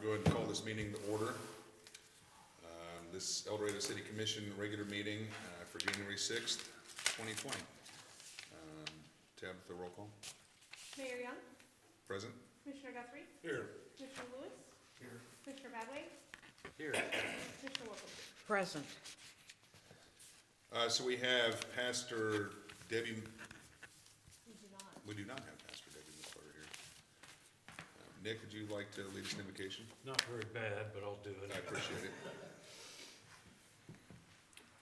We'll go ahead and call this meeting to order. This El Dorado City Commission regular meeting for January 6th, 2020. Tabitha, roll call. Mayor Young. Present. Commissioner Guthrie. Here. Commissioner Lewis. Here. Commissioner Badway. Here. Commissioner Wilkins. Present. So we have Pastor Debbie. We do not. We do not have Pastor Debbie McClutter here. Nick, would you like to lead us in invocation? Not very bad, but I'll do it. I appreciate it.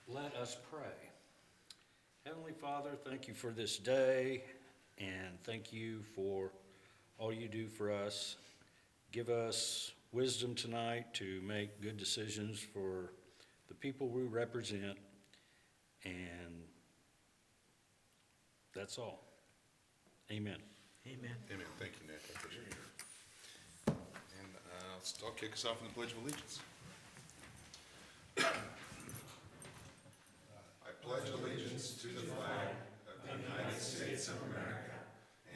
Let us pray. Heavenly Father, thank you for this day, and thank you for all you do for us. Give us wisdom tonight to make good decisions for the people we represent, and that's all. Amen. Amen. Amen. Thank you, Nick. I appreciate it. And I'll kick us off in the Pledge of Allegiance. I pledge allegiance to the flag of the United States of America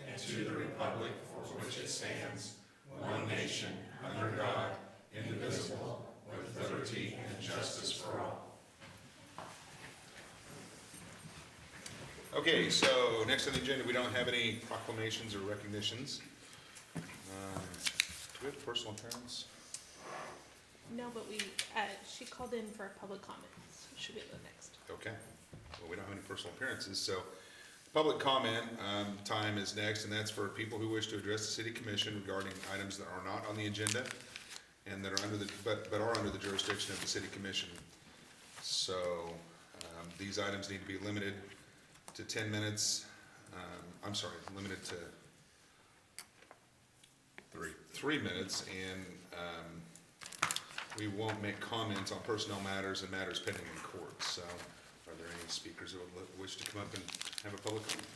and to the republic for which it stands, one nation, under God, indivisible, with liberty and justice for all. Okay, so next on the agenda, we don't have any proclamations or recognitions. Do we have personal appearance? No, but she called in for public comments. Should be the next. Okay. Well, we don't have any personal appearances, so public comment time is next, and that's for people who wish to address the City Commission regarding items that are not on the agenda and that are under the but are under the jurisdiction of the City Commission. So these items need to be limited to 10 minutes. Limited to 3 minutes, and we won't make comments on personnel matters and matters pending in court. So are there any speakers that would wish to come up and have a public comment?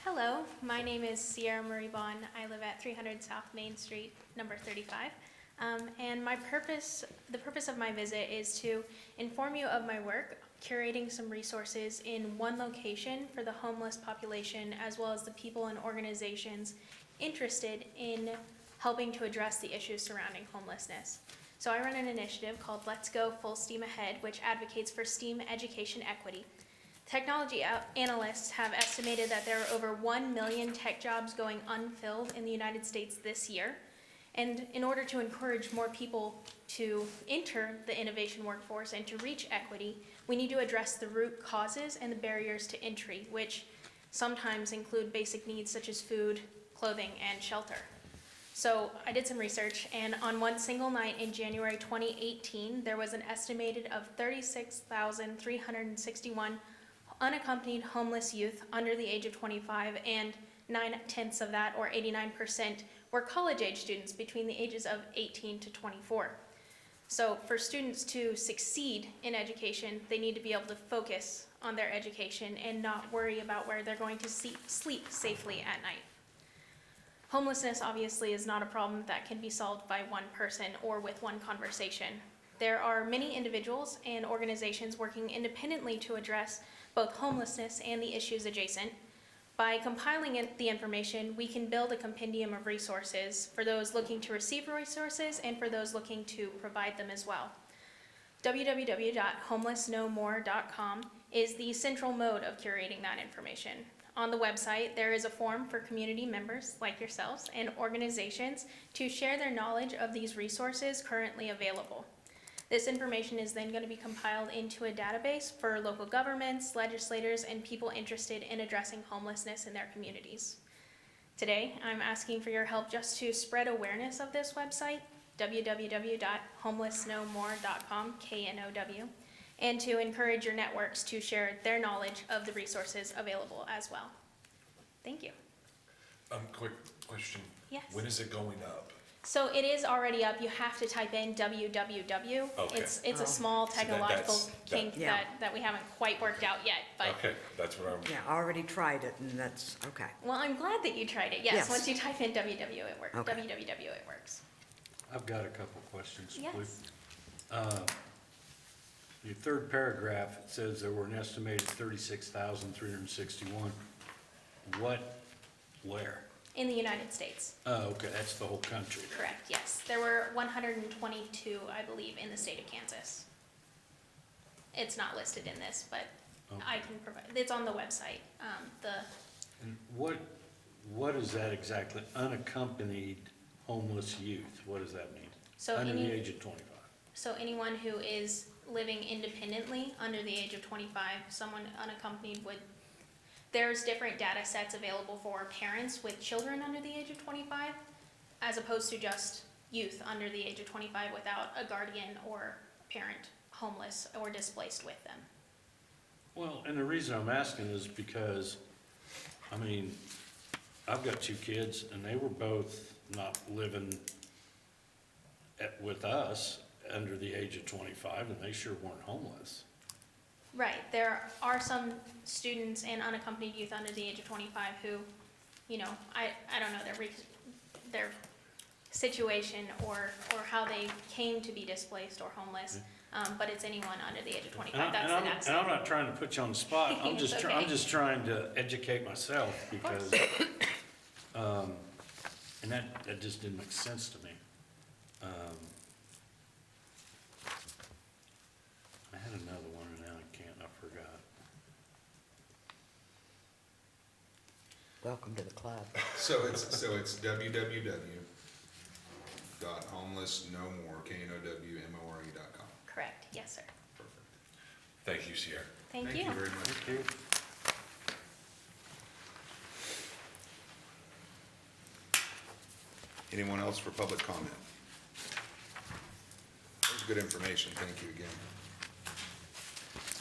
Hello, my name is Sierra Marie Bond. I live at 300 South Main Street, number 35. And the purpose of my visit is to inform you of my work, curating some resources in one location for the homeless population, as well as the people and organizations interested in helping to address the issues surrounding homelessness. So I run an initiative called Let's Go Full Steam Ahead, which advocates for STEAM education equity. Technology analysts have estimated that there are over 1 million tech jobs going unfilled in the United States this year. And in order to encourage more people to enter the innovation workforce and to reach equity, we need to address the root causes and the barriers to entry, which sometimes include basic needs such as food, clothing, and shelter. So I did some research, and on one single night in January 2018, there was an estimated of 36,361 unaccompanied homeless youth under the age of 25, and 9/10 of that, or 89%, were college-age students between the ages of 18 to 24. So for students to succeed in education, they need to be able to focus on their education and not worry about where they're going to sleep safely at night. Homelessness obviously is not a problem that can be solved by one person or with one conversation. There are many individuals and organizations working independently to address both homelessness and the issues adjacent. By compiling the information, we can build a compendium of resources for those looking to receive resources and for those looking to provide them as well. www.homelessnomore.com is the central mode of curating that information. On the website, there is a form for community members like yourselves and organizations to share their knowledge of these resources currently available. This information is then going to be compiled into a database for local governments, legislators, and people interested in addressing homelessness in their communities. Today, I'm asking for your help just to spread awareness of this website, www.homelessnomore.com, KNOW, and to encourage your networks to share their knowledge of the resources available as well. Thank you. Quick question. Yes. When is it going up? So it is already up. You have to type in www. Okay. It's a small technological kink yeah. that we haven't quite worked out yet. But Okay, that's what I'm, Yeah, I already tried it, and that's, okay. well, I'm glad that you tried it. Yes, Yes. once you type in www, it works. Okay. www, it works. I've got a couple questions, Yes. please. Your third paragraph, it says there were an estimated 36,361. What, where? in the United States. Oh, okay, that's the whole country. Correct, yes. There were 122, I believe, in the state of Kansas. It's not listed in this, but I can provide, it's on the website. And what is that exactly? Unaccompanied homeless youth, what does that mean? So Under the any- age of 25? So anyone who is living independently under the age of 25, someone unaccompanied would, there's different data sets available for parents with children under the age of 25, as opposed to just youth under the age of 25 without a guardian or parent homeless or displaced with them. Well, and the reason I'm asking is because, I mean, I've got two kids, and they were both not living with us under the age of 25, and they sure weren't homeless. Right, there are some students and unaccompanied youth under the age of 25 who, you know, I don't know their situation or how they came to be displaced or homeless, but it's anyone under the age of 25, that's the next. And I'm not trying to put you on the spot, I'm It's just, okay. I'm just trying to educate myself, course. because, and that just didn't make sense to me. I had another one, and now I forgot. Welcome to the club. So it's www.homelessnomore.com. Correct, yes, sir. Perfect. Thank you, Sierra. Thank you. very much. Thank you. Anyone else for public comment? That was good information, thank you again.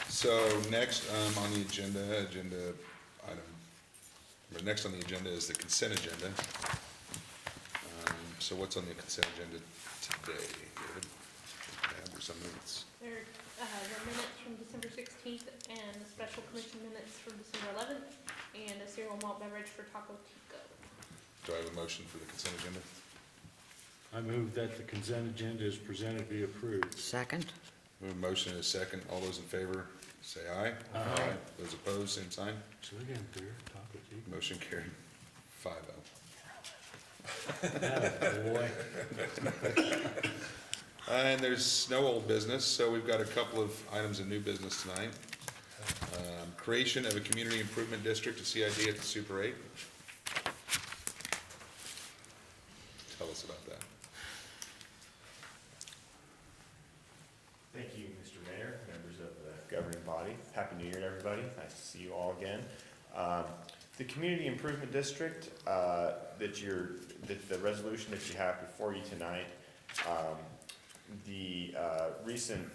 So next on the agenda item, or next on the agenda is the consent agenda. So what's on the consent agenda today? David? Or some minutes? There are the minutes from December 16th and the special commission minutes from December 11th and a cereal malt beverage for Taco Tico. Do I have a motion for the consent agenda? I move that the consent agenda is presented be approved. Second? We have a motion and a second. All those in favor, say aye. Aye. Those opposed, same sign. So again, dear, Taco Tico. Motion carried 5-0. Boy. And there's no old business, so we've got a couple of items of new business tonight. Creation of a community improvement district, a CID at the Super 8. Tell us about that. Thank you, Mr. Mayor, members of the governing body. Happy New Year to everybody. Nice to see you all again. The Community Improvement District, the resolution that you have before you tonight, the recent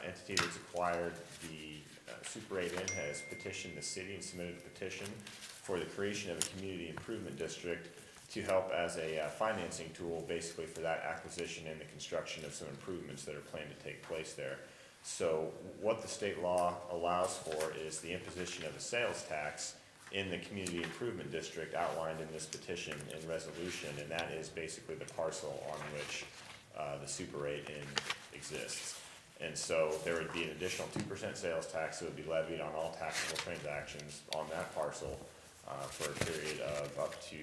entity that's acquired the Super 8 Inn has petitioned the city and submitted a petition for the creation of a community improvement district to help as a financing tool, basically for that acquisition and the construction of some improvements that are planned to take place there. So what the state law allows for is the imposition of a sales tax in the community improvement district outlined in this petition and resolution, and that is basically the parcel on which the Super 8 Inn exists. And so there would be an additional 2% sales tax that would be levied on all taxable transactions on that parcel for a period of up to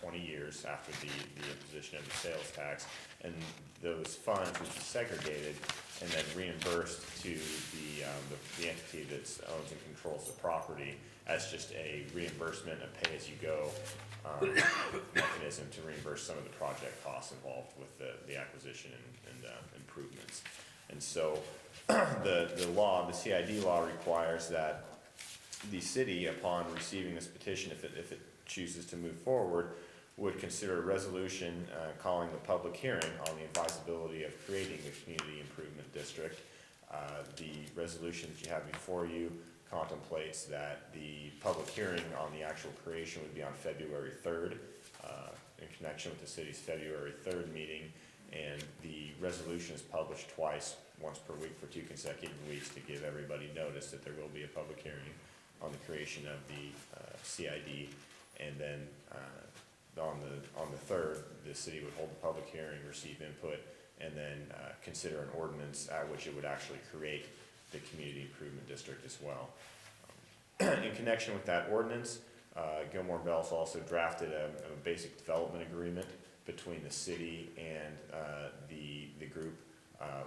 20 years after the imposition of the sales tax. And those funds would be segregated and then reimbursed to the entity that owns and controls the property as just a reimbursement, a pay-as-you-go mechanism to reimburse some of the project costs involved with the acquisition and improvements. And so the CID law requires that the city, upon receiving this petition, if it chooses to move forward, would consider a resolution calling a public hearing on the advisability of creating the community improvement district. The resolution that you have before you contemplates that the public hearing on the actual creation would be on February 3rd, in connection with the city's February 3rd meeting, and the resolution is published twice, once per week for 2 consecutive weeks to give everybody notice that there will be a public hearing on the creation of the CID, and then on the 3rd, the city would hold the public hearing, receive input, and then consider an ordinance at which it would actually create the community improvement district as well. In connection with that ordinance, Gilmore Bells also drafted a basic development agreement between the city and the group,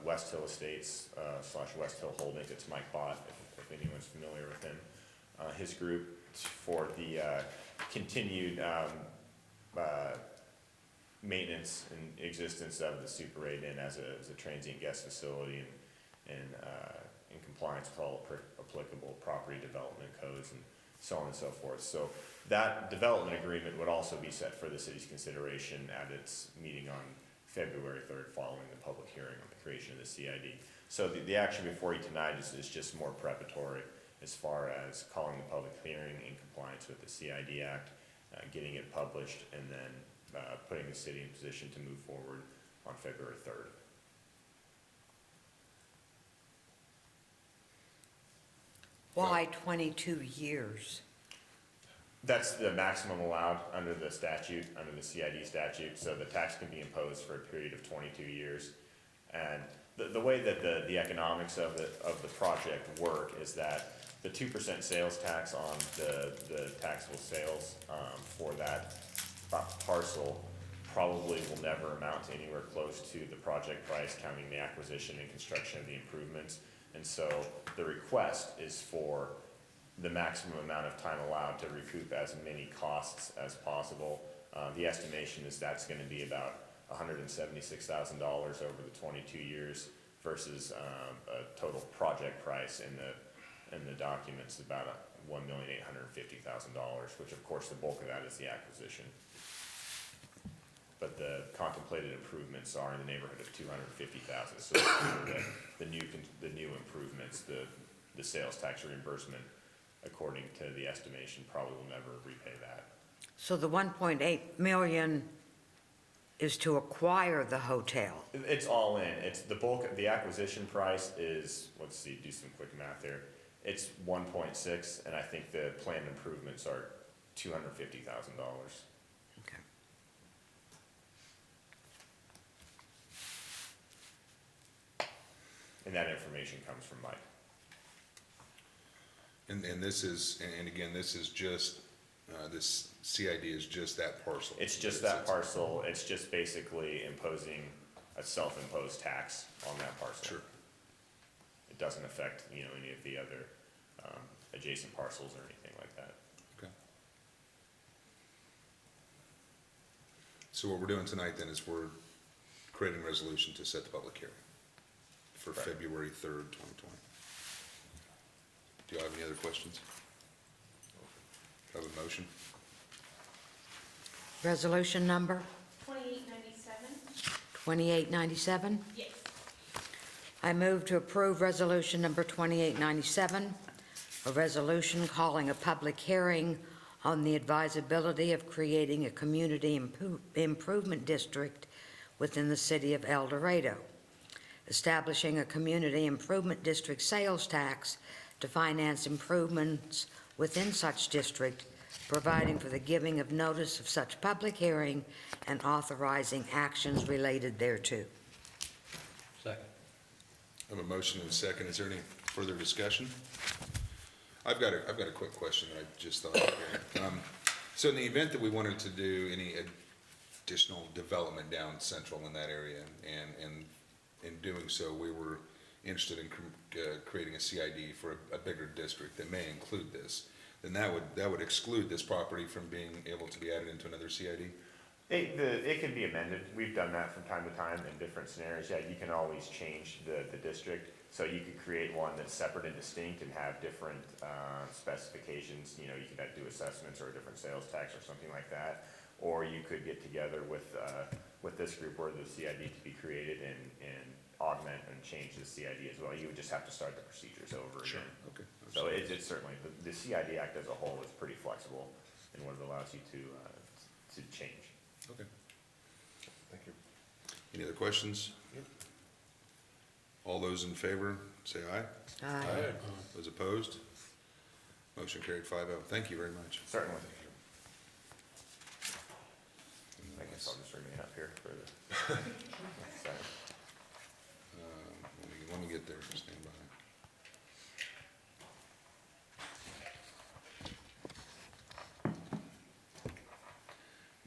West Hill Estates / West Hill Holdings. It's Mike Bott, if anyone's familiar with him. His group for the continued maintenance and existence of the Super 8 Inn as a transient guest facility and in compliance with all applicable property development codes and so on and so forth. So that development agreement would also be set for the city's consideration at its meeting on February 3rd following the public hearing on the creation of the CID. So the action before you tonight is just more preparatory as far as calling the public hearing in compliance with the CID Act, getting it published, and then putting the city in position to move forward on February 3rd. Why 22 years? That's the maximum allowed under the statute, under the CID statute, so the tax can be imposed for a period of 22 years. And the way that the economics of the project work is that the 2% sales tax on the taxable sales for that parcel probably will never amount to anywhere close to the project price, counting the acquisition and construction of the improvements. And so the request is for the maximum amount of time allowed to recoup as many costs as possible. The estimation is that's going to be about $176,000 over the 22 years versus a total project price in the documents about $1,850,000, which of course the bulk of that is the acquisition. But the contemplated improvements are in the neighborhood of $250,000. So the new improvements, the sales tax reimbursement, according to the estimation, probably will never repay that. So the 1.8 million is to acquire the hotel. It's all in. It's the bulk. The acquisition price is, let's see, do some quick math here. It's 1.6, and I think the planned improvements are $250,000. Okay. And that information comes from Mike. And this is, and again, this is just, this CID is just that parcel. It's just that parcel. It's just basically imposing a self-imposed tax on that parcel. Sure. It doesn't affect, any of the other adjacent parcels or anything like that. Okay. So what we're doing tonight then is we're creating a resolution to set the public hearing for Correct. February 3rd, 2020. Do you have any other questions? Do I have a motion? Resolution number 2897? 2897. Yes. I move to approve resolution number 2897, a resolution calling a public hearing on the advisability of creating a community improvement district within the city of El Dorado, establishing a community improvement district sales tax to finance improvements within such district, providing for the giving of notice of such public hearing and authorizing actions related thereto. Second. I have a motion and a second. Is there any further discussion? I've got a quick question that I just thought of. So in the event that we wanted to do any additional development down central in that area, and in doing so, we were interested in creating a CID for a bigger district that may include this, then that would exclude this property from being able to be added into another CID? It can be amended. We've done that from time to time in different scenarios. Yeah, you can always change the district. So you could create one that's separate and distinct and have different specifications. You could do assessments or a different sales tax or something like that. Or you could get together with this group where the CID to be created and augment and change the CID as well. You would just have to start the procedures over Sure. again. Okay. So it's certainly, the CID Act as a whole is pretty flexible in what it allows you to change. Okay. Thank you. Any other questions? All those in favor, say aye. Aye. Those opposed? Motion carried 5-0. Thank you very much. Certainly. I guess I'll just remain up here for the. Let me get there, stand by.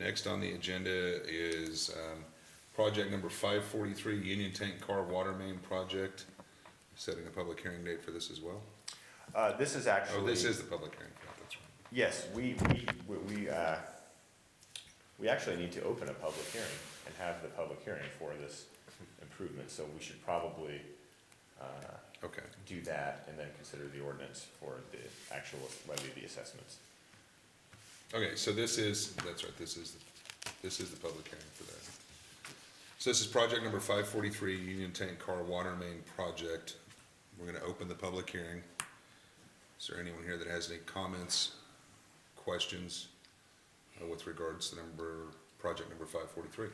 Next on the agenda is project number 543, Union Tank Car Water Main Project. Setting a public hearing date for this as well. This is actually. Oh, this is the public hearing, that's right. Yes, we actually need to open a public hearing and have the public hearing for this improvement, so we should probably Okay, do that and then consider the ordinance for the actual levy of the assessments. okay, so this is, that's right, this is the public hearing for that. So this is project number 543, Union Tank Car Water Main Project. We're gonna open the public hearing. Is there anyone here that has any comments, questions with regards to project number 543?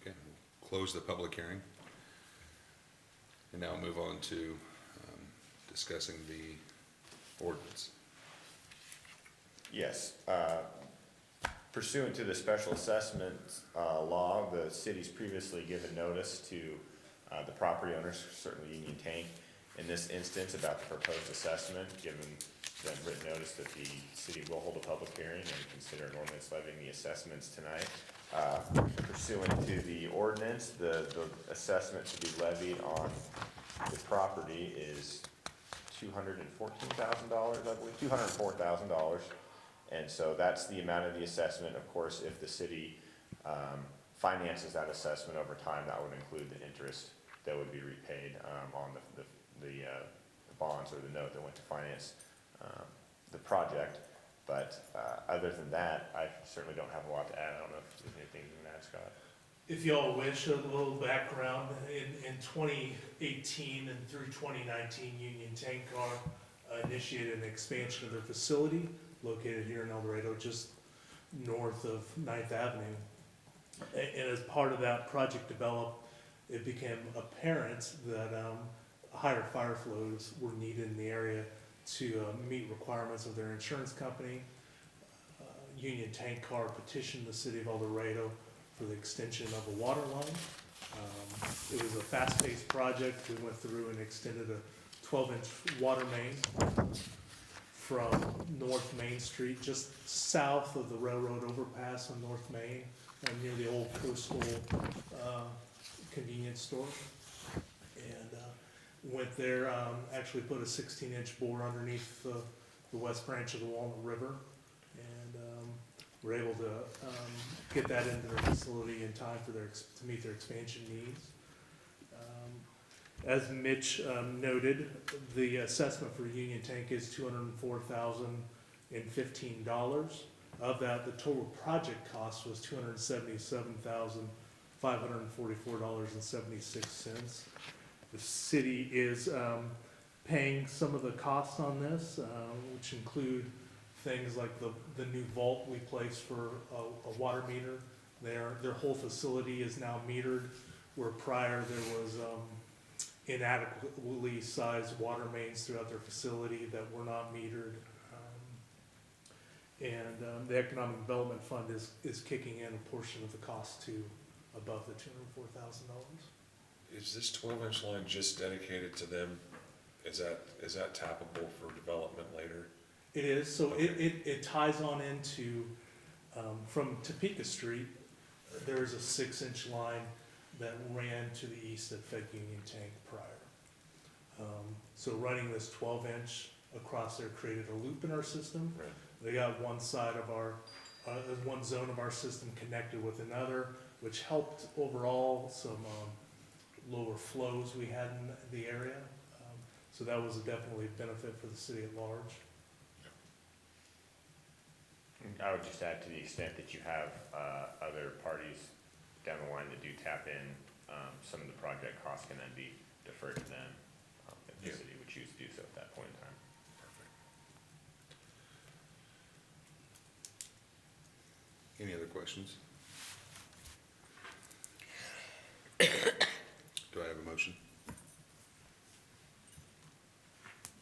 Okay, we'll close the public hearing. And now move on to discussing the ordinance. Yes, pursuant to the special assessment law, the city's previously given notice to the property owners, certainly Union Tank, in this instance about the proposed assessment, given them written notice that the city will hold a public hearing and consider an ordinance levying the assessments tonight. Pursuant to the ordinance, the assessment to be levied on the property is $214,000, I believe, $204,000. And so that's the amount of the assessment. Of course, if the city finances that assessment over time, that would include the interest that would be repaid on the bonds or the note that went to finance the project. But other than that, I certainly don't have a lot to add. I don't know if there's anything you can add, Scott. If y'all wish, a little background, in 2018 and through 2019, Union Tank Car initiated an expansion of their facility located here in El Dorado, just north of 9th Avenue. And as part of that project developed, it became apparent that higher fire flows were needed in the area to meet requirements of their insurance company. Union Tank Car petitioned the city of El Dorado for the extension of a water line. It was a fast-paced project. We went through and extended a 12-inch water main from North Main Street, just south of the railroad overpass on North Main, near the old Coastal convenience store. And went there, actually put a 16-inch bore underneath the west branch of the Walnut River, and were able to get that into their facility in time for to meet their expansion needs. As Mitch noted, the assessment for Union Tank is $204,015. Of that, the total project cost was $277,544.76. The city is paying some of the costs on this, which include things like the new vault we placed for a water meter. Their whole facility is now metered, where prior there was inadequately sized water mains throughout their facility that were not metered. And the Economic Development Fund is kicking in a portion of the cost to above the $204,000. Is this 12-inch line just dedicated to them? Is that tappable for development later? It is, so Okay. it ties on into, from Topeka Street, there's a 6-inch line that ran to the east that fed Union Tank prior. So running this 12-inch across there created a loop in our system. Right. They got one side of one zone of our system connected with another, which helped overall some lower flows we had in the area. So that was definitely a benefit for the city at large. I would just add, to the extent that you have other parties down the line that do tap in, some of the project costs can then be deferred to them, if the city would choose to do so at that point in time. Any other questions? Do I have a motion?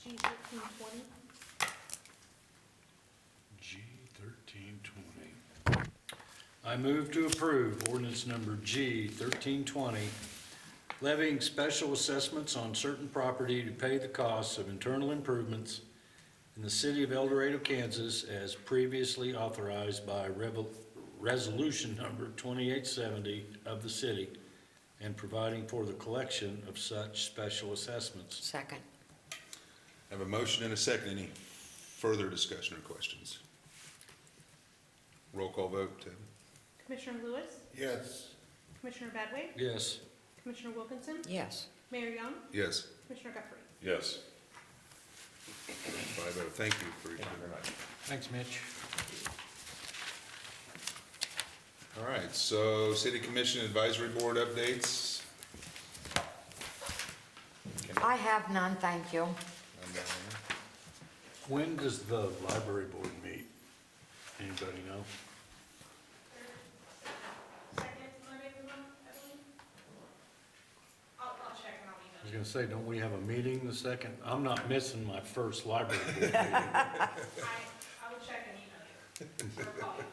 G1320. G1320. I move to approve ordinance number G1320, levying special assessments on certain property to pay the costs of internal improvements in the city of El Dorado, Kansas, as previously authorized by resolution number 2870 of the city, and providing for the collection of such special assessments. Second. I have a motion and a second. Any further discussion or questions? Roll call vote, Tim. Commissioner Lewis, Yes. Commissioner Badway, Yes. Commissioner Wilkinson, Yes. Mayor Young, Yes. Commissioner Guthrie. Yes. 5-0. Thank you for your Thank time. you very much. Thanks, Mitch. All right, so City Commission Advisory Board updates. I have none, thank you. When does the library board meet? Anybody know? Second Monday of the month, I believe. I'll check and I'll I was email gonna say, don't we have a meeting the second? I'm not missing my first library board meeting. you. I will check and email you. Or call you.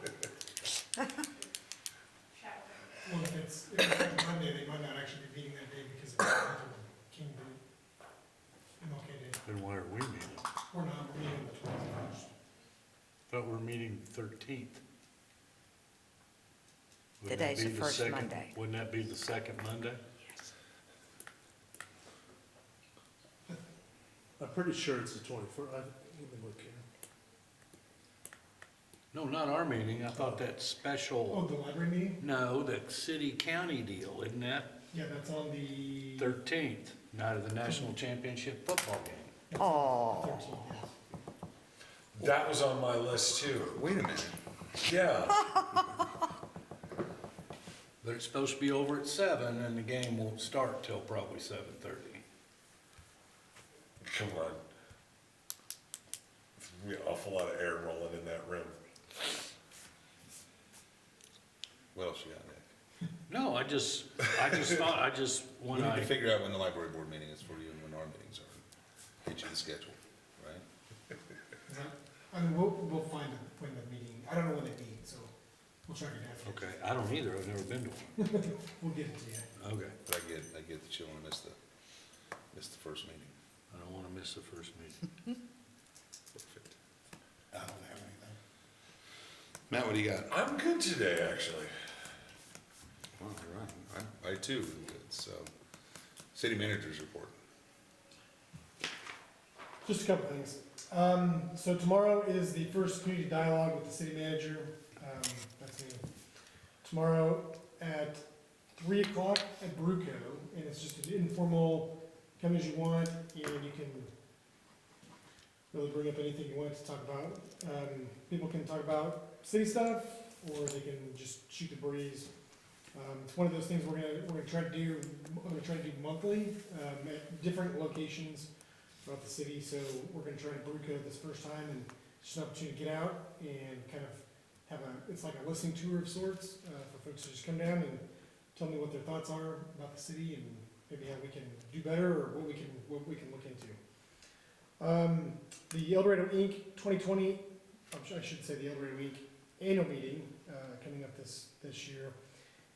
Chat with Well, if it's on Monday, they might not actually be meeting that day because it's King Boot. MLK Day. Then why are we meeting? We're not, we're meeting the 21st. Thought we're meeting 13th. Wouldn't that Today's be the first second- Monday. Wouldn't that be the second Monday? I'm pretty sure it's the 24th. Let me look here. No, not our meeting. I thought that Oh, special, the library meeting? no, that city-county deal, isn't that Yeah, that's on the 13th, night of the national championship football game? Oh. 13th. That was on my list too. Wait a minute. Yeah. But it's supposed to be over at 7, and the game won't start till probably 7:30. Come on. There's gonna be an awful lot of air rolling in that room. What else you got, Nick? No, I just thought, We need to figure out when the library board meeting is for you and when our meetings are. Get you the schedule, right? I mean, we'll find when the meeting, I don't know when they meet, so we'll try to get after it. Okay, I don't either. I've never been to one. We'll get it to you. Okay. But I get that you wanna miss the first meeting. I don't want to miss the first meeting. Perfect. I don't have anything. Matt, what do you got? I'm good today, actually. Well, all right. I too am good, so. City managers report. Just a couple things. So tomorrow is the first community dialogue with the city manager. That's me. Tomorrow at 3 o'clock at Bruco, and it's just an informal, come as you want, and you can really bring up anything you want to talk about. People can talk about city stuff, or they can just shoot the breeze. It's one of those things we're gonna try to do, monthly, at different locations throughout the city, so we're gonna try to Bruco this first time, and just an opportunity to get out and kind of have it's like a listening tour of sorts, for folks to just come down and tell me what their thoughts are about the city, and maybe how we can do better, or what we can look into. The El Dorado Inc. 2020, I should say the El Dorado Inc. annual meeting, coming up this year,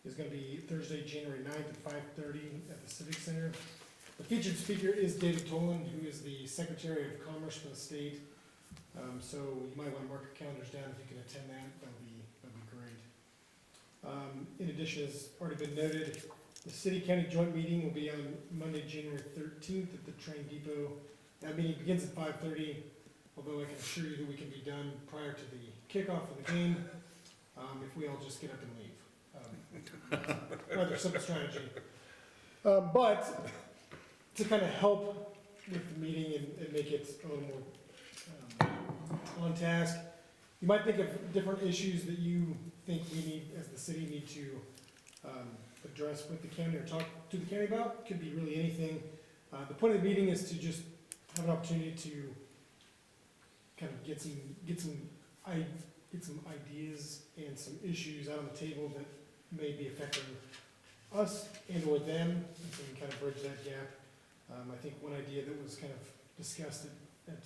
is gonna be Thursday, January 9th at 5:30 at the Civic Center. The featured speaker is David Tolan, who is the Secretary of Commerce for the state. So you might wanna mark your calendars down if you can attend that, that'd be great. In addition, as already been noted, the city-county joint meeting will be on Monday, January 13th at the train depot. That meeting begins at 5:30, although I can assure you that we can be done prior to the kickoff of the game, if we all just get up and leave. Rather simple strategy. But to kind of help with the meeting and make it a little more on task, you might think of different issues that you think we need, as the city, need to address with the county or talk to the county about. Could be really anything. The point of the meeting is to just have an opportunity to kind of get some ideas and some issues out on the table that may be affecting us and or them, and so we can kind of bridge that gap. I think one idea that was kind of discussed at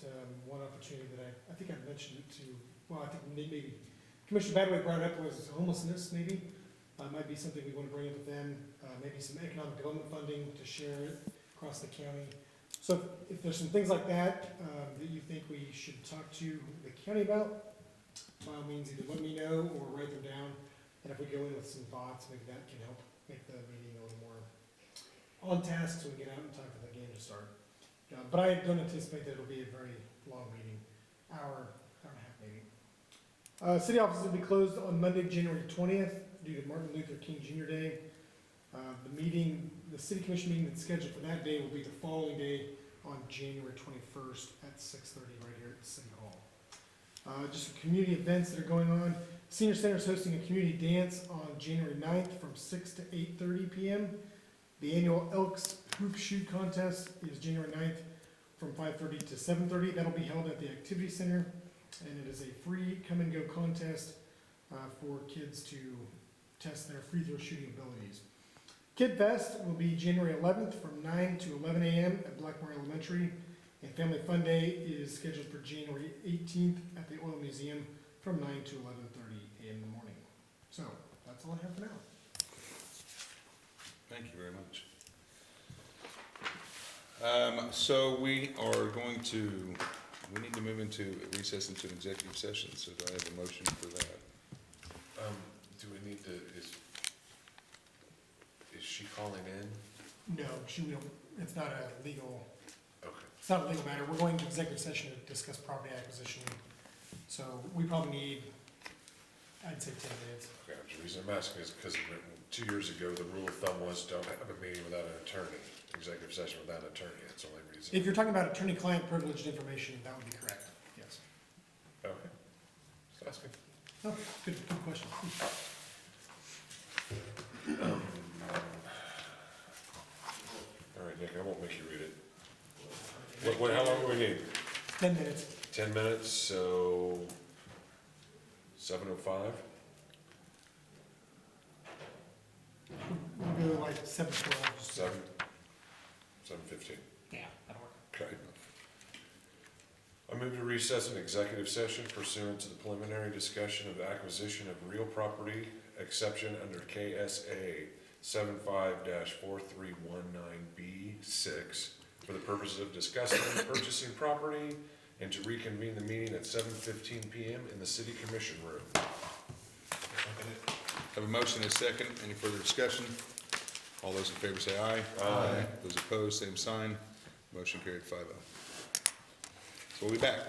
one opportunity that I think I mentioned it to, well, I think maybe Commissioner Badway brought it up, was homelessness, maybe. Might be something we want to bring up with them, maybe some economic development funding to share it across the county. So So if there's some things like that, that you think we should talk to the county about, by all means, either let me know or write them down. And if we go in with some thoughts, maybe that can help make the meeting a little more on task so we can get out in time for the game to start. But I don't anticipate that it'll be a very long meeting, hour and a half maybe. City offices will be closed on Monday, January 20th due to Martin Luther King Jr. Day. The city commission meeting that's scheduled for that day will be the following day on January 21st at 6:30 right here at City Hall. Just some community events that are going on. Senior Center is hosting a community dance on January 9th from 6 to 8:30 p.m. The annual Elks Hoop Shoot Contest is January 9th from 5:30 to 7:30. That'll be held at the Activity Center, and it is a free come-and-go contest for kids to test their free throw shooting abilities. Kid Fest will be January 11th from 9 to 11 a.m. at Blackmore Elementary, and Family Fun Day is scheduled for January 18th at the Oil Museum from 9 to 11:30 a.m. in the morning. So, that's all I have for now. Thank you very much. So we need to move into recess into an executive session, so do I have a motion for that? Do we need to, is she calling in? No, it's not a legal, Okay. it's not a legal matter. We're going to executive session to discuss property acquisition. So we probably need, I'd say 10 minutes. Okay, the reason I'm asking is because 2 years ago, the rule of thumb was don't have a meeting without an attorney, executive session without an attorney, that's the only reason. If you're talking about attorney-client privileged information, that would be correct, yes. Okay, just asking. Oh, good question. All right, Nick, I won't make you read it. How long do we need? 10 minutes. 10 minutes, so 7:05? We'll go like 7:12. 7:15. Yeah, that'll work. Okay. I move to recess an executive session pursuant to the preliminary discussion of the acquisition of real property exception under KSA 75-4319B6 for the purposes of discussing purchasing property and to reconvene the meeting at 7:15 p.m. in the city commission room. Have a motion and a second. Any further discussion? All those in favor say aye. Aye. Those opposed, same sign. Motion carried 5-0. So we'll be back.